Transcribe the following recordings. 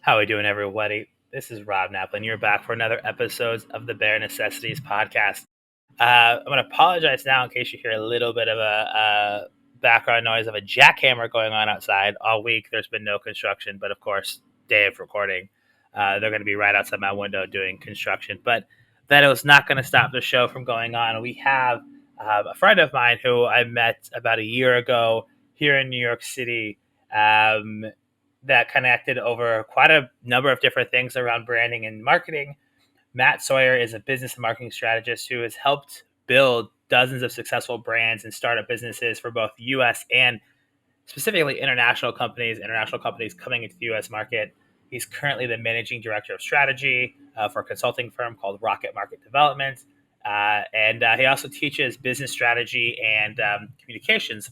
How are we doing, everybody? This is Rob Naplin. You're back for another episode of the Bare Necessities podcast. I'm going to apologize now in case you hear a little bit of a background noise of a jackhammer going on outside. All week, there's been no construction, but of course, day of recording, they're going to be right outside my window doing construction. But that was not going to stop the show from going on. We have a friend of mine who I met about a year ago here in New York City. That connected over quite a number of different things around branding and marketing. Matt Sawyer is a business and marketing strategist who has helped build dozens of successful brands and startup businesses for both US and specifically international companies coming into the US market. He's currently the managing director of strategy for a consulting firm called Rocket Market Development. And he also teaches business strategy and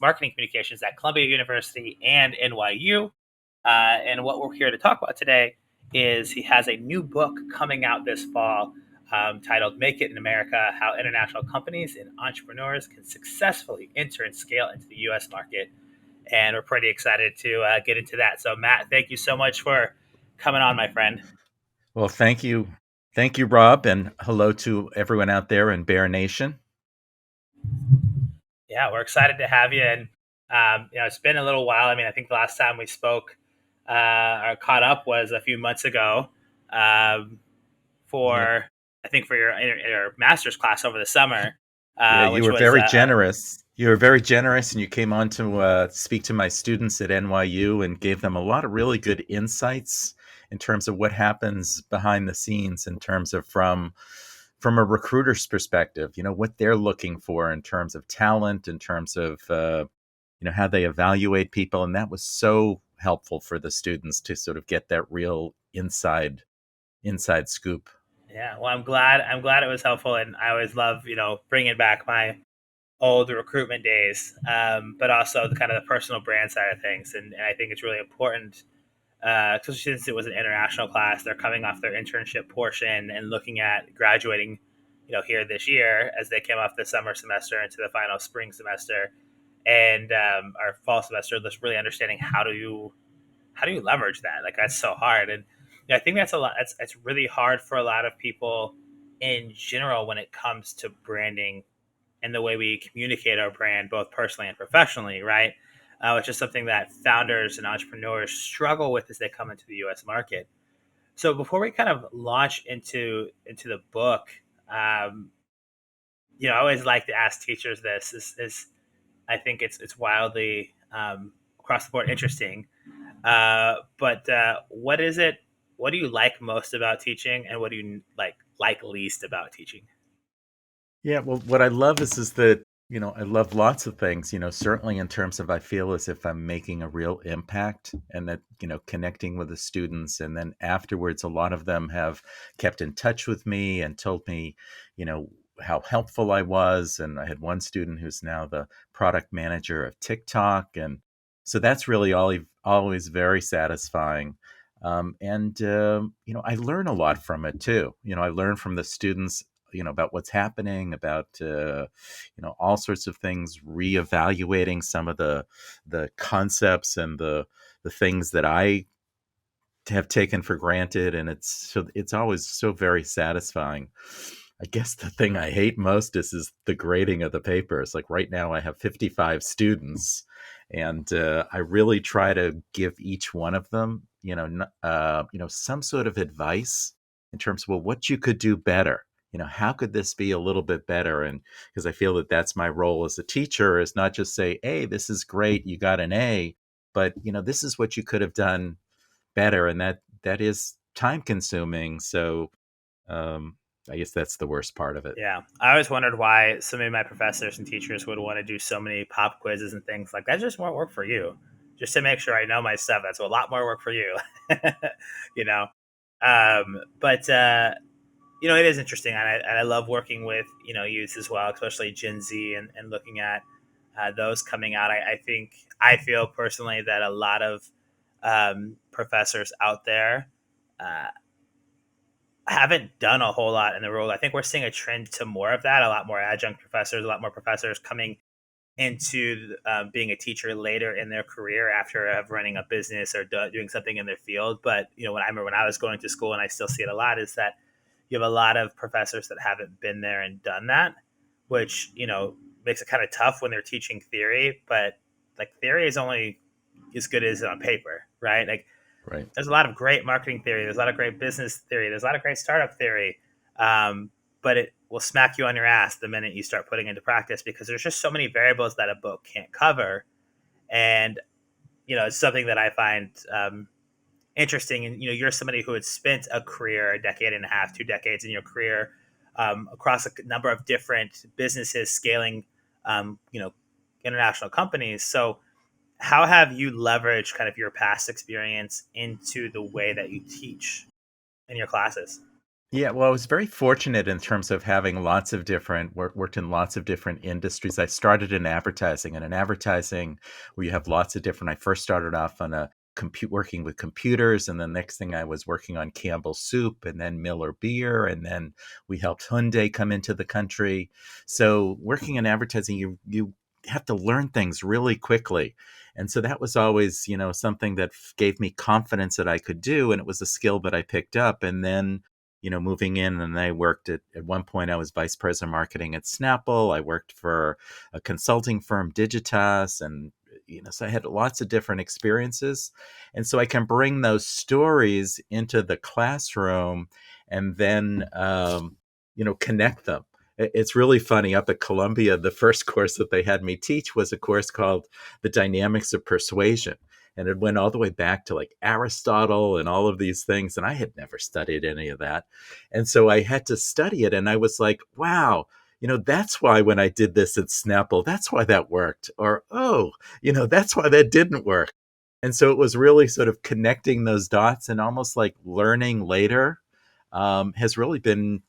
marketing communications at Columbia University and NYU. And what we're here to talk about today is he has a new book coming out this fall titled Make It in America: How International Companies and Entrepreneurs Can Successfully Enter and Scale into the US Market. And we're pretty excited to get into that. So, Matt, thank you so much for coming on, my friend. Well, thank you. Thank you, Rob, and hello to everyone out there in Bear Nation. Yeah, we're excited to have you. And, it's been a little while. I mean, I think the last time we spoke or caught up was a few months ago. Um, Yeah, for I think for your master's class over the summer, yeah, you which were was very generous. You were very generous, and you came on to speak to my students at NYU and gave them a lot of really good insights in terms of what happens behind the scenes, in terms of from a recruiter's perspective. What they're looking for in terms of talent, in terms of how they evaluate people, and that was so helpful for the students to sort of get that real inside scoop. yeah. Well, I'm glad it was helpful, and I always love bringing back my old recruitment days, but also the kind of the personal brand side of things, and I think it's really important. Especially since it was an international class, they're coming off their internship portion and looking at graduating, here this year as they came off the summer semester into the final spring semester and our fall semester. Just really understanding how do you leverage that? Like that's so hard, and I think that's a lot. It's really hard for a lot of people in general when it comes to branding and the way we communicate our brand, both personally and professionally, right? Which is something that founders and entrepreneurs struggle with as they come into the U.S. market. So before we kind of launch into the book, um, I always like to ask teachers this. Is I think it's wildly across the board interesting. But what is it? What do you like most about teaching, and what do you like least about teaching? Yeah, well, what I love is that, I love lots of things, certainly in terms of I feel as if I'm making a real impact and that, connecting with the students. And then afterwards, a lot of them have kept in touch with me and told me, you know, how helpful I was. And I had one student who's now the product manager of TikTok. And so that's really always very satisfying. And I learn a lot from it too. I learn from the students, about what's happening, about all sorts of things, reevaluating some of the concepts and the things that I have taken for granted, and it's always so very satisfying. I guess the thing I hate most is the grading of the papers. Like right now, I have 55 students, and I really try to give each one of them, some sort of advice in terms of, well, what you could do better. How could this be a little bit better? And because I feel that that's my role as a teacher, is not just say, "Hey, this is great, you got an A," but this is what you could have done better, and that is time consuming. So um, I guess that's the worst part of it. Yeah, I always wondered why so many of my professors and teachers would want to do so many pop quizzes and things like that. Just more work for you, just to make sure I know my stuff. That's a lot more work for you, you know. But it is interesting, and I love working with youth as well, especially Gen Z, and looking at those coming out. I feel personally that a lot of professors out there. Uh, haven't done a whole lot in the role. I think we're seeing a trend to more of that. A lot more adjunct professors, a lot more professors coming into being a teacher later in their career after running a business or doing something in their field. But when I remember when I was going to school, and I still see it a lot, is that you have a lot of professors that haven't been there and done that, which makes it kind of tough when they're teaching theory. But like theory is only as good as on paper, right? Like Right. there's a lot of great marketing theory. There's a lot of great business theory. There's a lot of great startup theory. But it will smack you on your ass the minute you start putting into practice because there's just so many variables that a book can't cover. And, it's something that I find interesting. And, you're somebody who had spent a career, a decade and a half, 2 decades in your career across a number of different businesses scaling, international companies. So, how have you leveraged kind of your past experience into the way that you teach in your classes? Yeah, well, I was very fortunate in terms of having lots of different worked in lots of different industries. I started in advertising, and in advertising, where you have lots of different. I first started off on a compute working with computers, and the next thing I was working on Campbell Soup, and then Miller Beer, and then we helped Hyundai come into the country. So working in advertising, you have to learn things really quickly. And so that was always, something that gave me confidence that I could do, and it was a skill that I picked up. And then moving in, and I worked at one point, I was vice president of marketing at Snapple. I worked for a consulting firm, Digitas, and, so I had lots of different experiences. And so I can bring those stories into the classroom and then, connect them. It's really funny. Up at Columbia, the first course that they had me teach was a course called The Dynamics of Persuasion. And it went all the way back to like Aristotle and all of these things. And I had never studied any of that. And so I had to study it. And I was like, wow, that's why when I did this at Snapple, that's why that worked. Or, oh, that's why that didn't work. And so it was really sort of connecting those dots and almost like learning later has really been,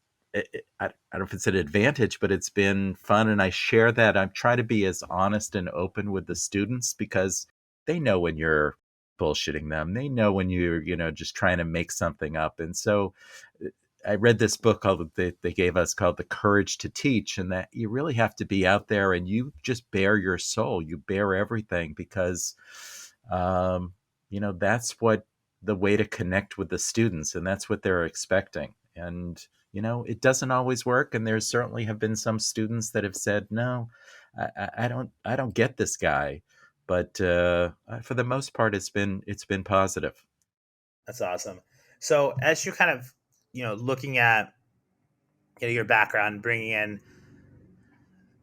I don't know if it's an advantage, but it's been fun. And I share that. I try to be as honest and open with the students because they know when you're bullshitting them. They know when you're, just trying to make something up. And so I read this book called they gave us called The Courage to Teach, and that you really have to be out there and you just bare your soul. You bare everything because, that's what the way to connect with the students, and that's what they're expecting. And, it doesn't always work. And there certainly have been some students that have said, no, I don't get this guy. But for the most part, it's been positive. That's awesome. So as you kind of, looking at your background, bringing in,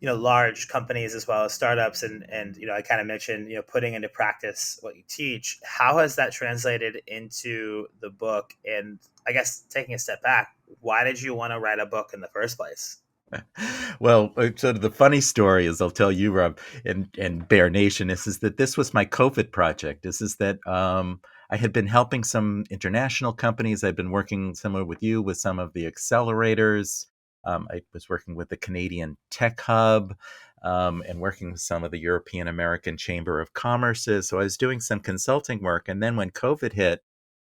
large companies as well as startups, and I kind of mentioned, putting into practice what you teach. How has that translated into the book? And I guess taking a step back, why did you want to write a book in the first place? Well, sort of the funny story is I'll tell you, Rob, and Bear Nation is that this was my COVID project. This is that I had been helping some international companies. I'd been working similar with you with some of the accelerators. I was working with the Canadian Tech Hub and working with some of the European American Chamber of Commerces. So I was doing some consulting work. And then when COVID hit,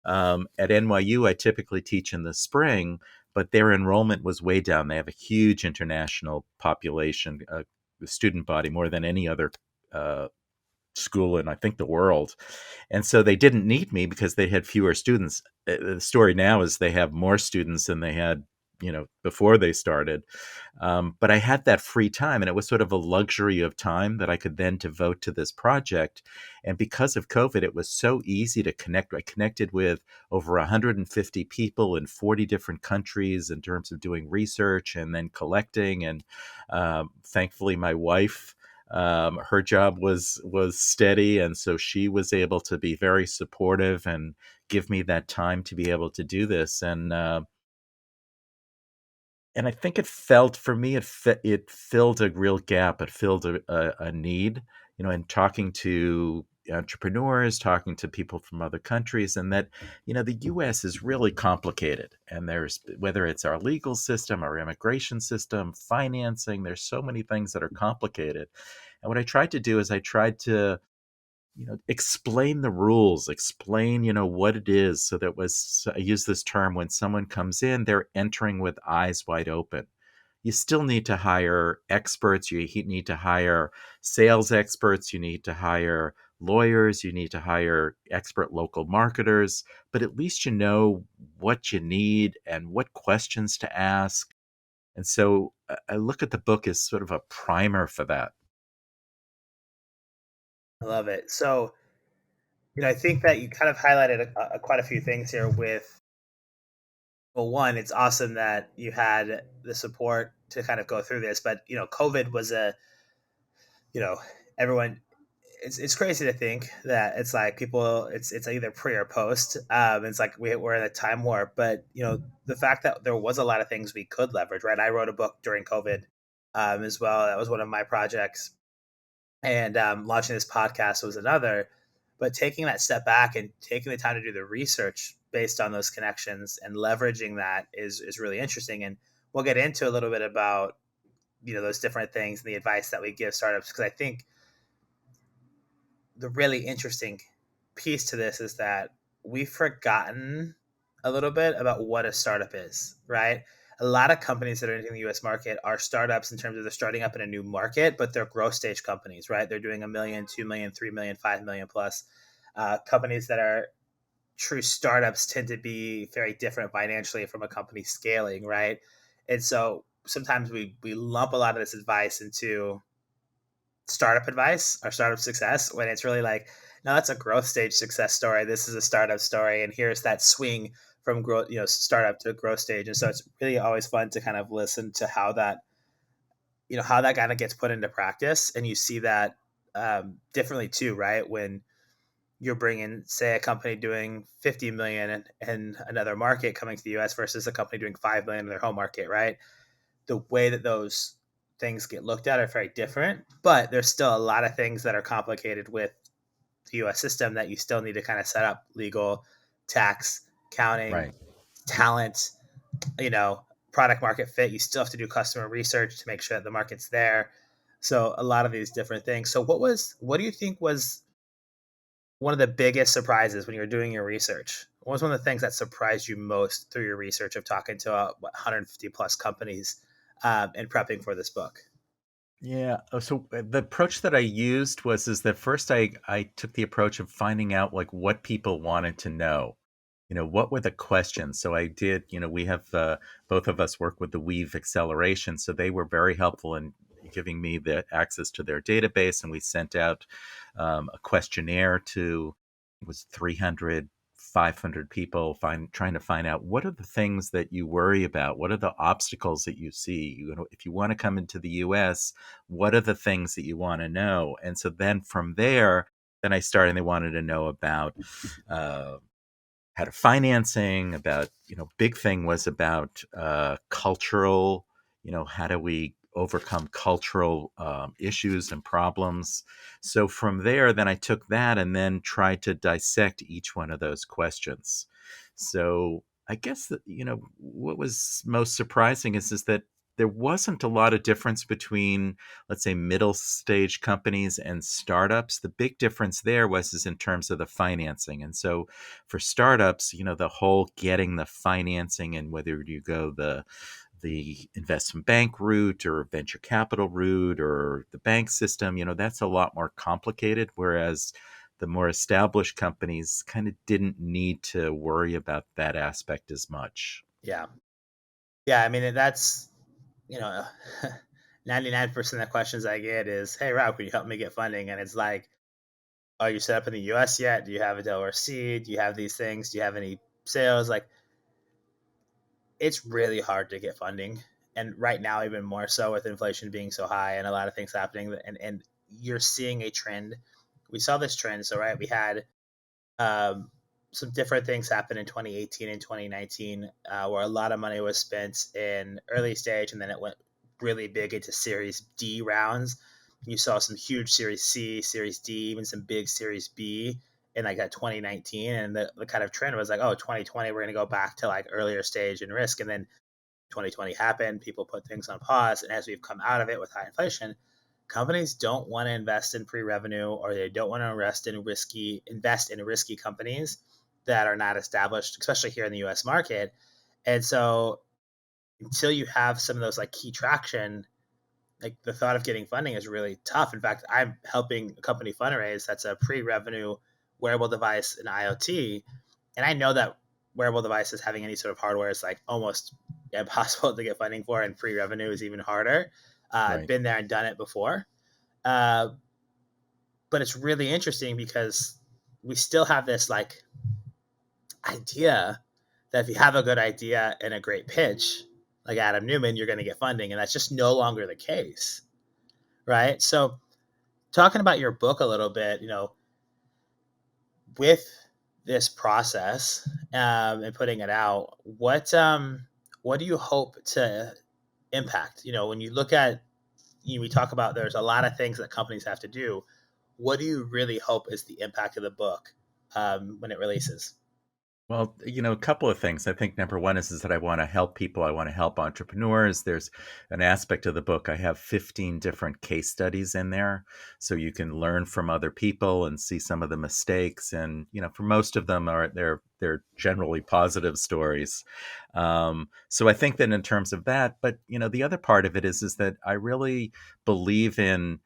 at NYU, I typically teach in the spring, but their enrollment was way down. They have a huge international population, student body, more than any other uh, school in, I think, the world. And so they didn't need me because they had fewer students. The story now is they have more students than they had, before they started. But I had that free time, and it was sort of a luxury of time that I could then devote to this project. And because of COVID, it was so easy to connect. I connected with over 150 people in 40 different countries in terms of doing research and then collecting. And thankfully, my wife, her job was steady, and so she was able to be very supportive and give me that time to be able to do this. And I think it felt for me, it filled a real gap. It filled a need, and talking to entrepreneurs, talking to people from other countries, and that, the U.S. is really complicated. And there's, whether it's our legal system, our immigration system, financing, there's so many things that are complicated. And what I tried to do is I tried to, explain the rules, explain, what it is. So that was, I use this term when someone comes in, they're entering with eyes wide open. you still need to hire experts. You need to hire sales experts. You need to hire lawyers. You need to hire expert local marketers. But at least you know what you need and what questions to ask. And so I look at the book as sort of a primer for that. I love it. So, I think that you kind of highlighted quite a few things here with, well, one, it's awesome that you had the support to kind of go through this, but, COVID was you know, everyone, it's crazy to think that it's like people, it's either pre or post. It's like we're in a time warp, but, the fact that there was a lot of things we could leverage, right? I wrote a book during COVID as well. That was one of my projects, and launching this podcast was another. But taking that step back and taking the time to do the research based on those connections and leveraging that is really interesting. And we'll get into a little bit about those different things and the advice that we give startups, because I think the really interesting piece to this is that we've forgotten a little bit about what a startup is, right? A lot of companies that are entering the US market are startups in terms of they're starting up in a new market, but they're growth stage companies, right? They're doing 1 million, 2 million, 3 million, 5 million plus. Companies that are true startups tend to be very different financially from a company scaling, right? And so sometimes we lump a lot of this advice into startup advice or startup success, when it's really like, no, that's a growth stage success story. This is a startup story, and here's that swing from growth, startup to growth stage. And so it's really always fun to kind of listen to how that kind of gets put into practice, and you see that differently too, right? When you're bringing, say, a company doing 50 million in another market coming to the US versus a company doing 5 million in their home market, right? The way that those things get looked at are very different, but there's still a lot of things that are complicated with the US system that you still need to kind of set up: legal, tax, accounting, Right. talent, you know, product market fit. You still have to do customer research to make sure that the market's there. So a lot of these different things. So what do you think was one of the biggest surprises when you were doing your research? What was one of the things that surprised you most through your research of talking to 150 plus companies and prepping for this book? Yeah. So the approach that I used was is that first I took the approach of finding out like what people wanted to know. What were the questions? So I did. We have both of us work with the Weave Acceleration, so they were very helpful in giving me the access to their database, and we sent out a questionnaire to, it was 300, 500 people, trying to find out what are the things that you worry about, what are the obstacles that you see. If you want to come into the US, what are the things that you want to know? And so then from there, then I started, and they wanted to know about uh, how to financing, about, big thing was about cultural, how do we overcome cultural issues and problems. So from there, then I took that and then tried to dissect each one of those questions. So I guess that, what was most surprising is that there wasn't a lot of difference between, let's say, middle stage companies and startups. The big difference there was is in terms of the financing. And so for startups, the whole getting the financing, and whether you go the investment bank route or venture capital route or the bank system, that's a lot more complicated. Whereas the more established companies kind of didn't need to worry about that aspect as much. Yeah. Yeah. I mean, that's, you know, 99% of the questions I get is, hey, Rob, can you help me get funding? And it's like, are you set up in the US yet? Do you have a Delaware seed? Do you have these things? Do you have any sales? Like, it's really hard to get funding. And right now, even more so with inflation being so high and a lot of things happening. And you're seeing a trend. We saw this trend. So, right, we had um, some different things happen in 2018 and 2019 where a lot of money was spent in early stage, and then it went really big into Series D rounds. You saw some huge Series C, Series D, even some big Series B in like that 2019. And the kind of trend was like, oh, 2020, we're going to go back to like earlier stage and risk. And then 2020 happened, people put things on pause. And as we've come out of it with high inflation, companies don't want to invest in pre-revenue, or they don't want to invest in risky companies that are not established, especially here in the US market. And so until you have some of those like key traction, like the thought of getting funding is really tough. In fact, I'm helping a company fundraise that's a pre-revenue wearable device in IoT, and I know that wearable devices having any sort of hardware is like almost impossible to get funding for, and pre-revenue is even harder. I've Right. been there and done it before, uh, but it's really interesting because we still have this like idea that if you have a good idea and a great pitch, like Adam Newman, you're going to get funding, and that's just no longer the case, right? So talking about your book a little bit, with this process, and putting it out, what do you hope to impact? When you look at, we talk about there's a lot of things that companies have to do. What do you really hope is the impact of the book when it releases? Well, a couple of things. I think number one is that I want to help people. I want to help entrepreneurs. There's an aspect of the book. I have 15 different case studies in there. So you can learn from other people and see some of the mistakes. And, for most of them they're generally positive stories. So I think that in terms of that, but the other part of it is that I really believe in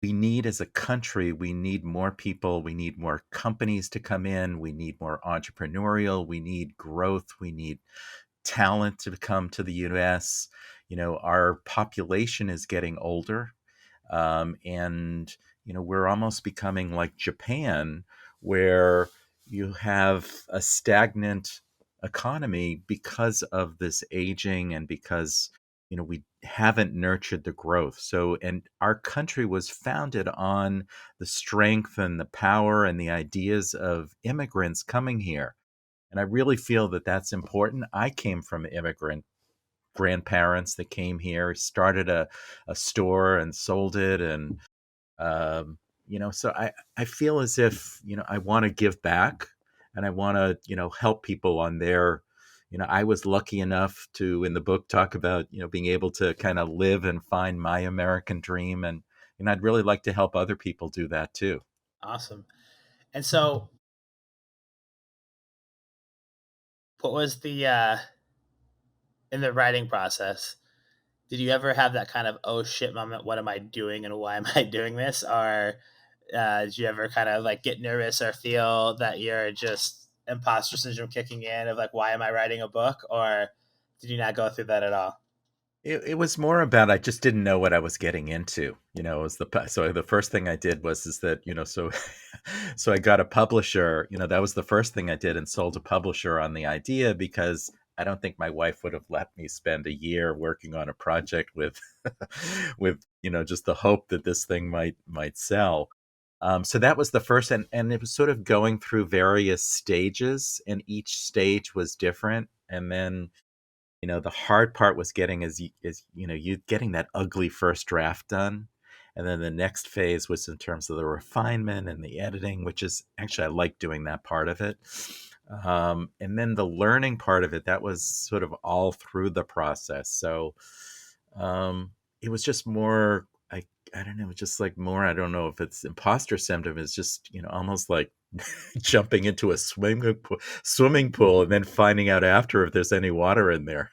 we need as a country, we need more people, we need more companies to come in, we need more entrepreneurial, we need growth, we need talent to come to the US. Our population is getting older, and we're almost becoming like Japan, where you have a stagnant economy because of this aging and because we haven't nurtured the growth. So, and our country was founded on the strength and the power and the ideas of immigrants coming here, and I really feel that that's important. I came from immigrant grandparents that came here, started a store and sold it. And, so I feel as if, I want to give back, and I want to, help people on their, I was lucky enough to, in the book, talk about, being able to kind of live and find my American dream. And I'd really like to help other people do that too. Awesome. And so, what was the in the writing process? Did you ever have that kind of oh shit moment? What am I doing, and why am I doing this? Or did you ever kind of like get nervous or feel that you're just imposter syndrome kicking in of like why am I writing a book? Or did you not go through that at all? It was more about I just didn't know what I was getting into. It was so the first thing I did was is that so so I got a publisher. That was the first thing I did, and sold a publisher on the idea, because I don't think my wife would have let me spend a year working on a project with with just the hope that this thing might sell. So that was the first, and it was sort of going through various stages, and each stage was different. And then the hard part was getting you getting that ugly first draft done. And then the next phase was in terms of the refinement and the editing, which is actually, I like doing that part of it. And then the learning part of it, that was sort of all through the process. So it was just more, I don't know, just like more, I don't know if it's imposter syndrome, is just, almost like jumping into a swimming pool and then finding out after if there's any water in there.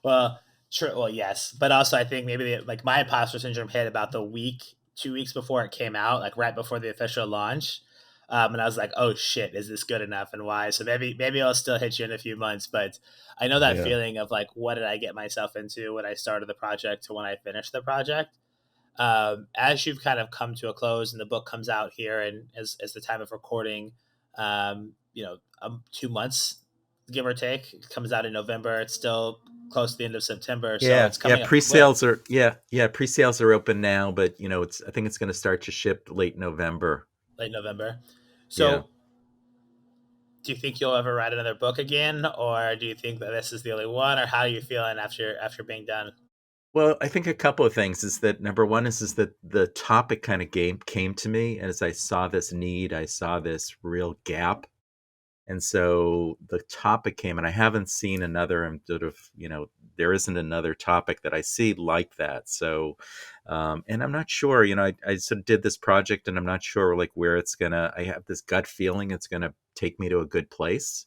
Well, sure. Well, yes, but also I think maybe like my imposter syndrome hit about the week, 2 weeks before it came out, like right before the official launch. And I was like, "Oh shit, is this good enough, and why?" So maybe I'll still hit you in a few months, but I know that Yeah. feeling of like, what did I get myself into when I started the project to when I finished the project. As you've kind of come to a close and the book comes out here, and as the time of recording, 2 months, give or take, it comes out in November. It's still close to the end of September, so Yeah, it's yeah, coming up quick. pre-sales are yeah, pre-sales are open now, but I think it's going to start to ship late November. Late November. Yeah. So do you think you'll ever write another book again, or do you think that this is the only one, or how are you feeling after being done? Well, I think a couple of things is that number one is that the topic kind of came to me as I saw this need, I saw this real gap. And so the topic came, and I haven't seen another, and sort of, there isn't another topic that I see like that. So, and I'm not sure, I sort of did this project, and I'm not sure like where it's gonna, I have this gut feeling it's gonna take me to a good place.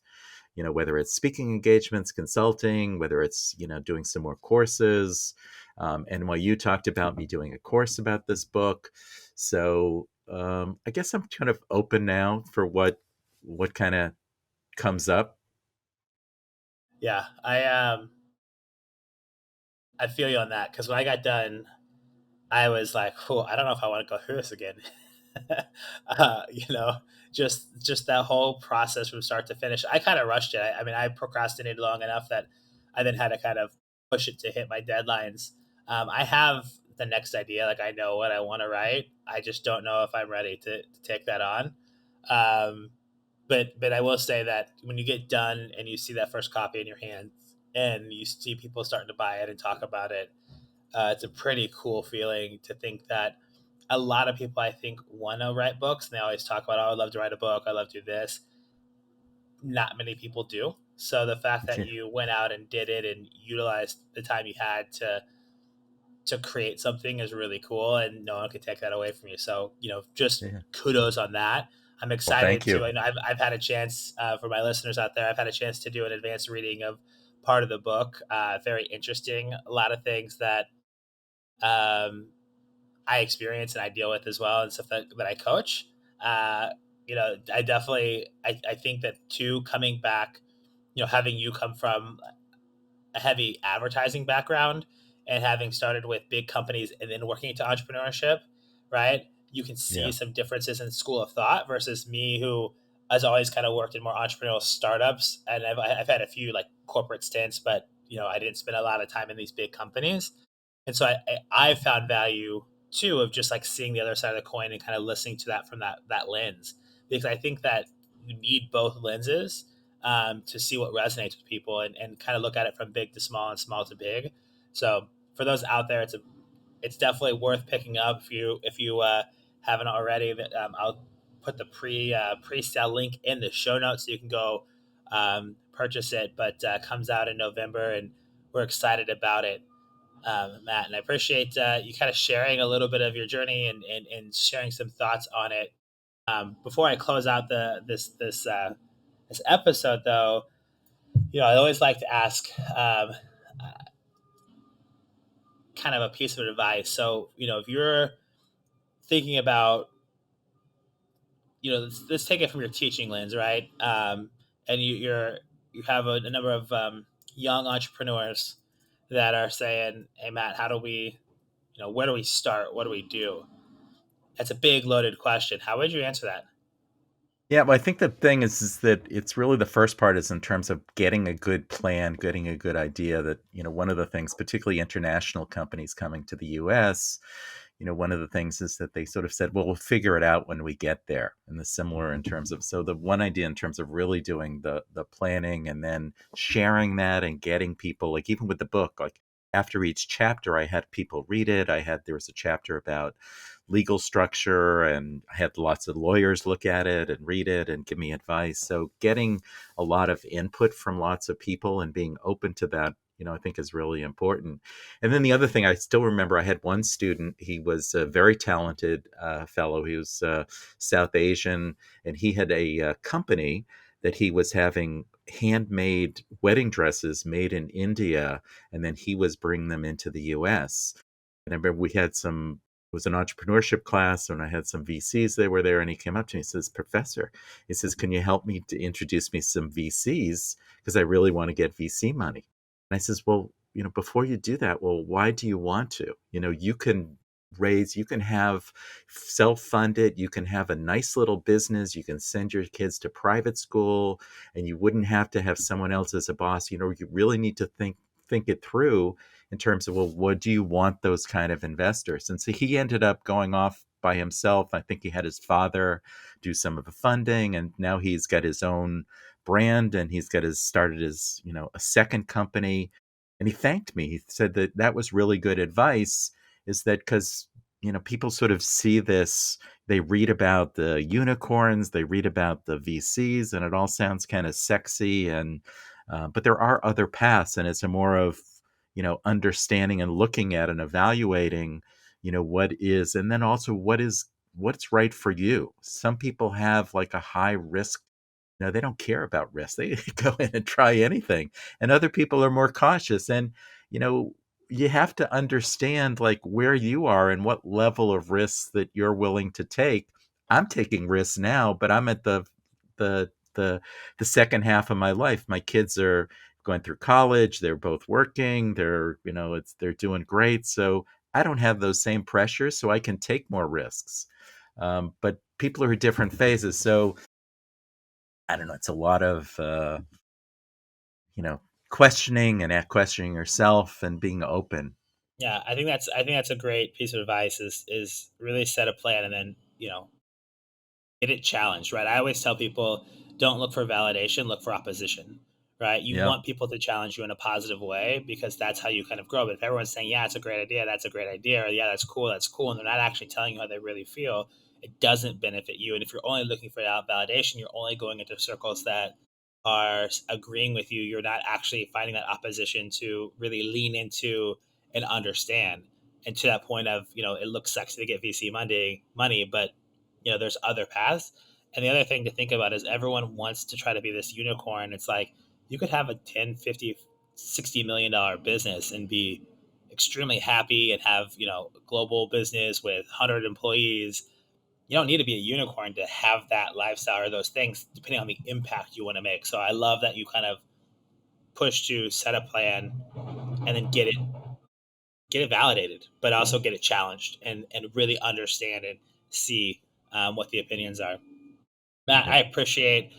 whether it's speaking engagements, consulting, whether it's, doing some more courses. And while you talked about me doing a course about this book, so I guess I'm kind of open now for what kind of comes up. Yeah, I feel you on that because when I got done, I was like, "Oh, I don't know if I want to go through this again." You know, just that whole process from start to finish. I kind of rushed it. I mean, I procrastinated long enough that I then had to kind of push it to hit my deadlines. I have the next idea. Like I know what I want to write. I just don't know if I'm ready to take that on. Um, but I will say that when you get done and you see that first copy in your hands and you see people starting to buy it and talk about it, it's a pretty cool feeling to think that a lot of people I think want to write books. And they always talk about, oh, I'd love to write a book. I love to do this. Not many people do. So the fact that Yeah, you went out and did it and utilized the time you had to create something is really cool, and no one can take that away from you. So just yeah. kudos on that. I'm Well, thank excited you. to. I know I've had a chance for my listeners out there. I've had a chance to do an advanced reading of part of the book. Very interesting. A lot of things that um, I experience and I deal with as well, and stuff that I coach. Uh, I definitely I think that too coming back, having you come from a heavy advertising background and having started with big companies and then working into entrepreneurship, right? You can see Yeah. some differences in school of thought versus me, who has always kind of worked in more entrepreneurial startups, and I've had a few like corporate stints, but I didn't spend a lot of time in these big companies, and so I found value too of just like seeing the other side of the coin and kind of listening to that from that lens, because I think that you need both lenses to see what resonates with people, and kind of look at it from big to small and small to big. So for those out there, it's definitely worth picking up if you haven't already. I'll put the pre-sale link in the show notes so you can go purchase it. But comes out in November, and we're excited about it, Matt. And I appreciate you kind of sharing a little bit of your journey and sharing some thoughts on it. Before I close out this episode, though, I always like to ask kind of a piece of advice. So, if you're thinking about, let's take it from your teaching lens, right? And you have a number of young entrepreneurs that are saying, "Hey, Matt, how do we, where do we start? What do we do?" That's a big, loaded question. How would you answer that? Yeah, well, I think the thing is that it's really the first part is in terms of getting a good plan, getting a good idea that, one of the things, particularly international companies coming to the US, one of the things is that they sort of said, well, we'll figure it out when we get there. And the similar in terms of, so the one idea in terms of really doing the planning and then sharing that and getting people, like even with the book, like after each chapter, I had people read it. There was a chapter about legal structure, and I had lots of lawyers look at it and read it and give me advice. So getting a lot of input from lots of people and being open to that, I think is really important. And then the other thing, I still remember I had one student. He was a very talented fellow. He was South Asian, and he had a company that he was having handmade wedding dresses made in India, and then he was bringing them into the US. And I remember we had it was an entrepreneurship class, and I had some VCs that were there, and he came up to me and says, Professor, he says, can you help me to introduce me some VCs? Because I really want to get VC money. And I says, well, before you do that, well, why do you want to? You can have self-funded, you can have a nice little business, you can send your kids to private school, and you wouldn't have to have someone else as a boss. You really need to think it through in terms of, well, what do you want those kind of investors? And so he ended up going off by himself. I think he had his father do some of the funding, and now he's got his own brand, and he's got started his, a second company. And he thanked me. He said that was really good advice, is that because, people sort of see this, they read about the unicorns, they read about the VCs, and it all sounds kind of sexy. And, but there are other paths, and it's a more of, understanding and looking at and evaluating, what is, and then also what's right for you. Some people have like a high risk they don't care about risk. They go in and try anything. And other people are more cautious. And, you know, you have to understand like where you are and what level of risks that you're willing to take. I'm taking risks now, but I'm at the the the second half of my life. My kids are going through college, they're both working, they're doing great. So I don't have those same pressures, so I can take more risks. But people are at different phases. So I don't know. It's a lot of you know questioning and questioning yourself and being open. Yeah, I think that's a great piece of advice is really set a plan and then, get it challenged, right? I always tell people don't look for validation, look for opposition, right? You Yeah, want people to challenge you in a positive way because that's how you kind of grow. But if everyone's saying, yeah, it's a great idea, that's a great idea, or yeah, that's cool, and they're not actually telling you how they really feel, it doesn't benefit you. And if you're only looking for that validation, you're only going into circles that are agreeing with you. You're not actually finding that opposition to really lean into and understand. And to that point of, it looks sexy to get VC money, but there's other paths. And the other thing to think about is everyone wants to try to be this unicorn. It's like you could have a 10, 50, $60 million business and be extremely happy and have, a global business with 100 employees. You don't need to be a unicorn to have that lifestyle or those things, depending on the impact you want to make. So I love that you kind of push to set a plan and then get it validated, but also get it challenged and really understand and see what the opinions are. Matt, yeah. I appreciate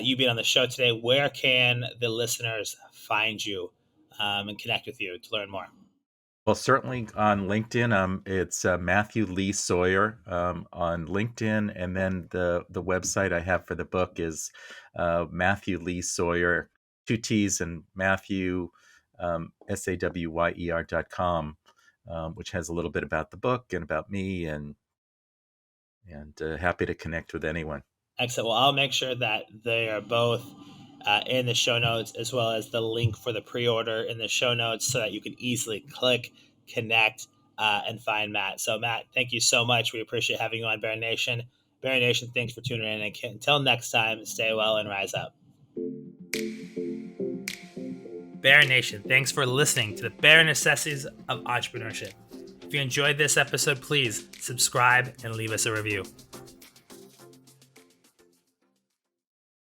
you being on the show today. Where can the listeners find you and connect with you to learn more? Well, certainly on LinkedIn, it's Matthew Lee Sawyer on LinkedIn, and then the website I have for the book is Matthew Lee Sawyer, two T's, and Matthew SAWYER.com, which has a little bit about the book and about me, and happy to connect with anyone. Excellent. Well, I'll make sure that they are both in the show notes, as well as the link for the pre-order in the show notes, so that you can easily click, connect, and find Matt. So, Matt, thank you so much. We appreciate having you on Bear Nation. Bear Nation, thanks for tuning in. And until next time, stay well and rise up. Bear Nation, thanks for listening to the Bare Necessities of Entrepreneurship. If you enjoyed this episode, please subscribe and leave us a review.